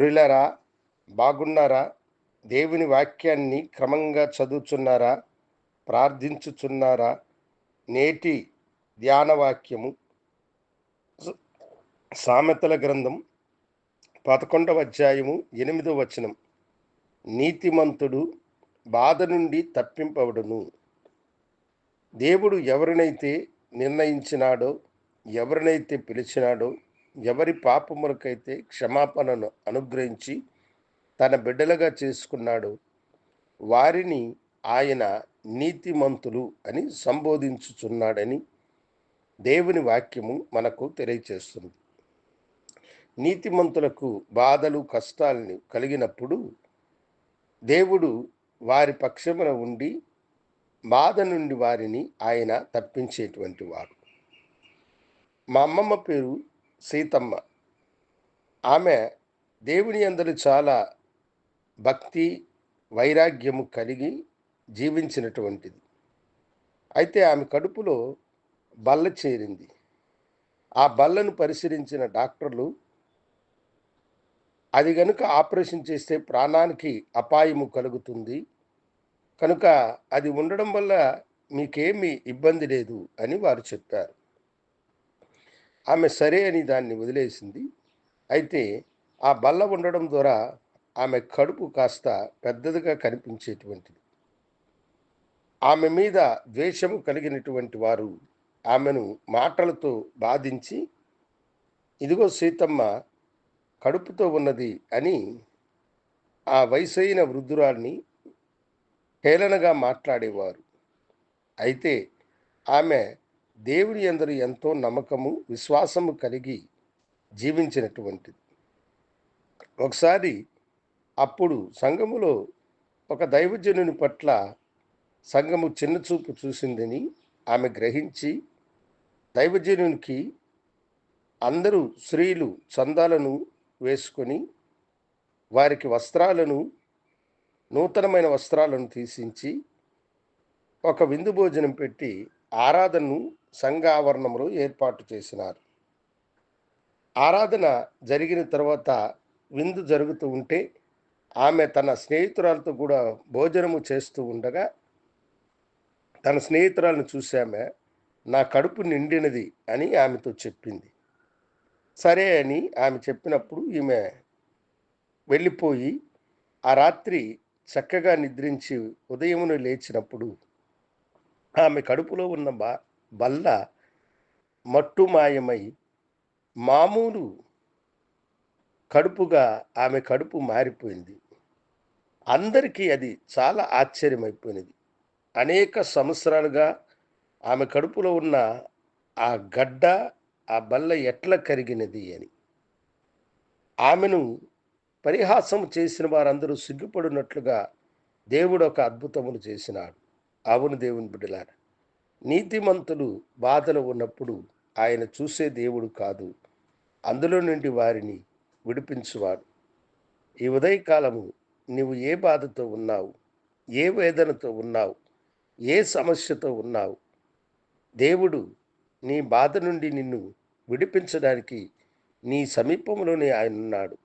ప్రియులారా, బాగున్నారా? దేవుని వాక్యాన్ని క్రమంగా చదువుచున్నారా? ప్రార్థించుచున్నారా? నేటి ధ్యాన వాక్యము స- సామెతల గ్రంథం 11వ అధ్యాయము 8వ వచనం. నీతిమంతుడు బాధ నుండి తప్పింపబడును. దేవుడు ఎవరినైతే నిర్ణయించినాడో, ఎవరినైతే పిలిచినాడో, ఎవరి పాపములకైతే క్షమాపణను అనుగ్రహించి తన బిడ్డలుగా చేసుకున్నాడో వారిని ఆయన నీతిమంతులు అని సంబోధించుచున్నాడని దేవుని వాక్యము మనకు తెలియచేస్తుంది. నీతిమంతులకు బాధలు కష్టాలను కలిగినప్పుడు దేవుడు వారి పక్షమున ఉండి బాధ నుండి వారిని ఆయన తప్పించేటువంటి వాడు. మా అమ్మమ్మ పేరు సీతమ్మ. ఆమె దేవుని యందు చాలా భక్తి వైరాగ్యము కలిగి జీవించినటువంటిది. అయితే ఆమె కడుపులో బల్ల చేరింది. ఆ బల్లను పరిశీలించిన డాక్టర్లు అది గనుక ఆపరేషన్ చేస్తే ప్రాణానికి అపాయము కలుగుతుంది కనుక అది ఉండడం వల్ల మీకేమీ ఇబ్బంది లేదు అని వారు చెప్పారు. ఆమె సరే అని దాన్ని వదిలేసింది. అయితే ఆ బల్ల ఉండడం ద్వారా ఆమె కడుపు కాస్త పెద్దదిగా కనిపించేటువంటిది. ఆమె మీద ద్వేషము కలిగినటువంటి వారు ఆమెను మాటలతో బాధించి, ఇదిగో సీతమ్మ కడుపుతో ఉన్నది అని ఆ వయసైన వృద్ధురాల్ని హేళనగా మాట్లాడేవారు. అయితే ఆమె దేవుని యందు ఎంతో నమ్మకము, విశ్వాసము కలిగి జీవించినటువంటిది. ఒకసారి అప్పుడు సంఘములో ఒక దైవజనుని పట్ల సంఘము చిన్నచూపు చూసిందని ఆమె గ్రహించి, దైవజనునికి అందరూ స్త్రీలు చందాలను వేసుకొని వారికి నూతనమైన వస్త్రాలను తీసించి ఒక విందు భోజనం పెట్టి ఆరాధనను సంఘ ఆవరణంలో ఏర్పాటు చేసినారు. ఆరాధన జరిగిన తర్వాత విందు జరుగుతూ ఉంటే ఆమె తన స్నేహితురాలతో కూడా భోజనము చేస్తూ ఉండగా తన స్నేహితురాలను చూసి ఆమె నా కడుపు నిండినది అని ఆమెతో చెప్పింది. సరే అని ఆమె చెప్పినప్పుడు ఈమె వెళ్ళిపోయి ఆ రాత్రి చక్కగా నిద్రించి ఉదయమున లేచినప్పుడు ఆమె కడుపులో ఉన్న బల్ల మట్టుమాయమై మామూలు కడుపుగా ఆమె కడుపు మారిపోయింది. అందరికీ అది చాలా ఆశ్చర్యమైపోయినది. అనేక సంవత్సరాలుగా ఆమె కడుపులో ఉన్న ఆ గడ్డ, ఆ బల్ల ఎట్లా కరిగినది అని. ఆమెను పరిహాసం చేసిన వారందరూ సిగ్గుపడినట్లుగా దేవుడు ఒక అద్భుతమును చేసినాడు. అవును దేవుని బిడ్డలారా, నీతిమంతులు బాధలో ఉన్నప్పుడు ఆయన చూసే దేవుడు కాదు, అందులో నుండి వారిని విడిపించువాడు. ఈ ఉదయకాలము నీవు ఏ బాధతో ఉన్నావు, ఏ వేదనతో ఉన్నావు, ఏ సమస్యతో ఉన్నావు, దేవుడు నీ బాధ నుండి నిన్ను విడిపించడానికి నీ సమీపంలోనే ఆయన ఉన్నాడు.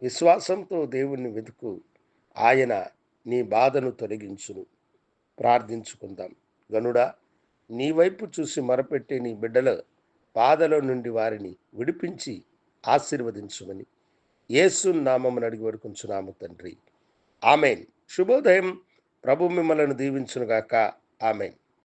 విశ్వాసంతో దేవుణ్ణి వెతుకు, ఆయన నీ బాధను తొలగించును. ప్రార్థించుకుందాం. గనుడా, నీ వైపు చూసి మొరపెట్టే నీ బిడ్డల బాధలో నుండి వారిని విడిపించి ఆశీర్వదించుమని యేసు నామమున అడిగి వేడుకొంచున్నాము తండ్రి. ఆమెన్. శుభోదయం. ప్రభు మిమ్మలను దీవించునుగాక. ఆమెన్.